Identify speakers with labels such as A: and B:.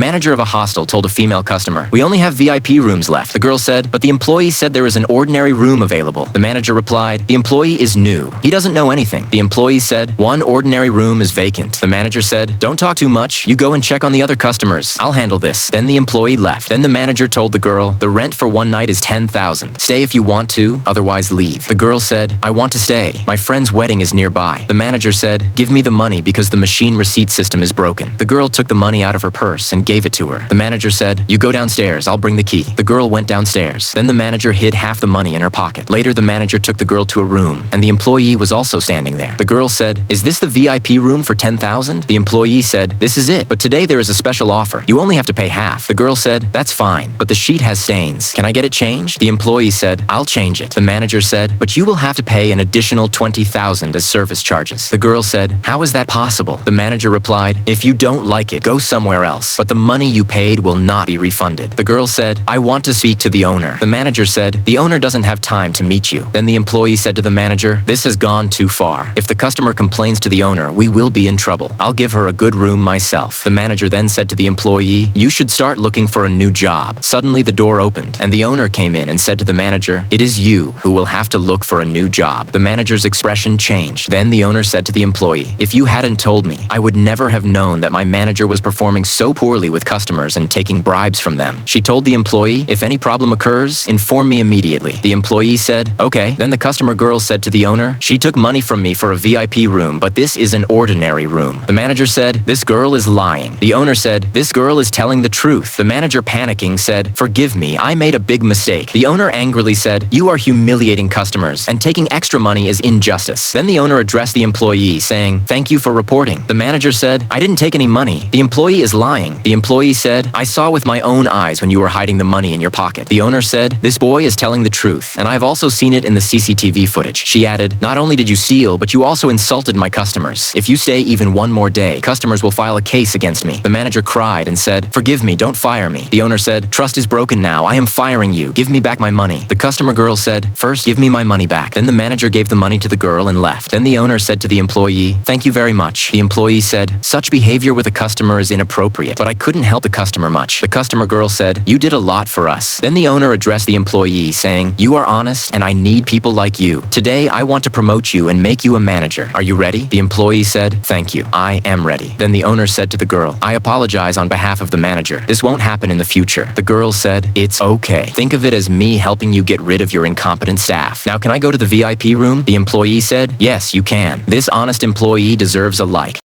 A: manager of a hostel told a female customer, "We only have VIP rooms left." The girl said, "But the employee said there is an ordinary room available." The manager replied, "The employee is new. He doesn't know anything." The employee said, "One ordinary room is vacant." The manager said, "Don't talk too much. You go and check on the other customers. I'll handle this." Then the employee left. Then the manager told the girl, "The rent for one night is 10,000. Stay if you want to, otherwise leave." The girl said, "I want to stay. My friend's wedding is nearby." The manager said, "Give me the money because the machine receipt system is broken." The girl took the money out of her purse and gave it to her. The manager said, "You go downstairs. I'll bring the key." The girl went downstairs. Then the manager hid half the money in her pocket. Later, the manager took the girl to a room, and the employee was also standing there. The girl said, "Is this the VIP room for 10,000? The employee said, "This is it, but today there is a special offer. You only have to pay half." The girl said, "That's fine, but the sheet has stains. Can I get it changed?" The employee said, "I'll change it." The manager said, "But you will have to pay an additional 20,000 as service charges." The girl said, "How is that possible?" The manager replied, "If you don't like it, go somewhere else, but the money you paid will not be refunded." The girl said, "I want to speak to the owner." The manager said, "The owner doesn't have time to meet you." Then the employee said to the manager, "This has gone too far. If the customer complains to the owner, we will be in trouble. I'll give her a good room myself." The manager then said to the employee, "You should start looking for a new job." Suddenly the door opened, and the owner came in and said to the manager, "It is you who will have to look for a new job." The manager's expression changed. Then the owner said to the employee, "If you hadn't told me, I would never have known that my manager was performing so poorly with customers and taking bribes from them." She told the employee, "If any problem occurs, inform me immediately." The employee said, "Okay." Then the customer girl said to the owner, "She took money from me for a VIP room, but this is an ordinary room." The manager said, "This girl is lying." The owner said, "This girl is telling the truth." The manager, panicking, said, "Forgive me, I made a big mistake." The owner angrily said, "You are humiliating customers, and taking extra money is injustice." Then the owner addressed the employee, saying, "Thank you for reporting." The manager said, "I didn't take any money. The employee is lying." The employee said, "I saw with my own eyes when you were hiding the money in your pocket." The owner said, "This boy is telling the truth, and I've also seen it in the CCTV footage." She added, "Not only did you steal, but you also insulted my customers. If you stay even one more day, customers will file a case against me." The manager cried and said, "Forgive me, don't fire me." The owner said, "Trust is broken now. I am firing you. Give me back my money." The customer girl said, "First, give me my money back." Then the manager gave the money to the girl and left. Then the owner said to the employee, "Thank you very much." The employee said, "Such behavior with a customer is inappropriate, but I couldn't help the customer much." The customer girl said, "You did a lot for us." Then the owner addressed the employee, saying, "You are honest, and I need people like you. Today, I want to promote you and make you a manager. Are you ready?" The employee said, "Thank you. I am ready." Then the owner said to the girl, "I apologize on behalf of the manager. This won't happen in the future." The girl said, "It's okay. Think of it as me helping you get rid of your incompetent staff. Now can I go to the VIP room?" The employee said, "Yes, you can. This honest employee deserves a like."